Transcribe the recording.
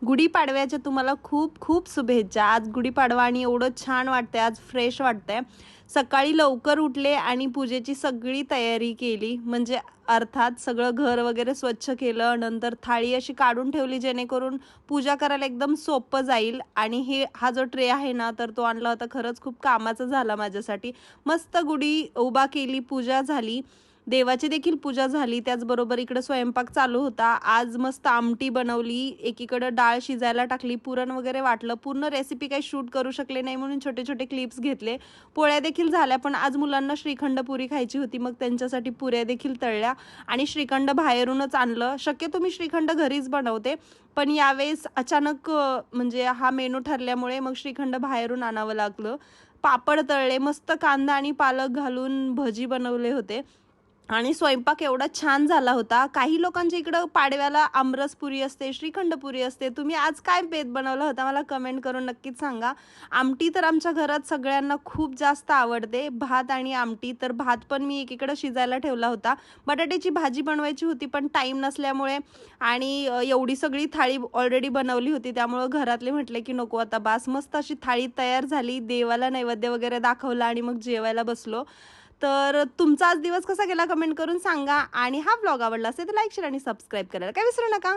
गुढीपाडव्याच्या तुम्हाला खूप खूप शुभेच्छा. आज गुढीपाडवा आणि एवढं छान वाटतंय, आज फ्रेश वाटतंय. सकाळी लवकर उठले आणि पूजेची सगळी तयारी केली. म्हणजे अर्थात सगळं घर वगैरे स्वच्छ केलं. नंतर थाळी अशी काढून ठेवली जेणेकरून पूजा करायला एकदम सोपं जाईल. आणि हा जो ट्रे आहे ना, तर तो आणला होता. खरंच खूप कामाचा झाला माझ्यासाठी. मस्त गुढी उभा केली, पूजा झाली. देवाची देखील पूजा झाली. त्याचबरोबर इकडे स्वयंपाक चालू होता. आज मस्त आमटी बनवली, एकीकडे डाळ शिजायला टाकली, पुरण वगैरे वाटलं. पूर्ण रेसिपी काही शूट करू शकले नाही म्हणून छोटे छोटे क्लिप्स घेतले. पोळ्या देखील झाल्या, पण आज मुलांना श्रीखंड पुरी खायची होती, मग त्यांच्यासाठी पुऱ्या देखील तळल्या. आणि श्रीखंड बाहेरूनच आणलं. शक्यतो मी श्रीखंड घरीच बनवते, पण यावेळेस अचानक म्हणजे हा मेनू ठरल्यामुळे मग श्रीखंड बाहेरून आणावं लागलं. पापड तळले, मस्त कांदा आणि पालक घालून भजी बनवले होते. आणि स्वयंपाक एवढा छान झाला होता. काही लोकांच्या इकडं पाडव्याला आमरस पुरी असते, श्रीखंड पुरी असते. तुम्ही आज काय बेत बनवला होता मला कमेंट करून नक्कीच सांगा. आमटी तर आमच्या घरात सगळ्यांना खूप जास्त आवडते. भात आणि आमटी, तर भात पण मी एकीकडे शिजायला ठेवला होता. बटाट्याची भाजी बनवायची होती, पण टाईम नसल्यामुळे आणि एवढी सगळी थाळी ऑलरेडी बनवली होती, त्यामुळं घरातले म्हटले की नको आता बास. मस्त अशी थाळी तयार झाली. देवाला नैवेद्य वगैरे दाखवला आणि मग जेवायला बसलो. तर तुमचा आज दिवस कसा गेला कमेंट करून सांगा. आणि हा व्लॉग आवडला असेल तर लाईक शेअर आणि सबस्क्राईब करायला काय विसरू नका.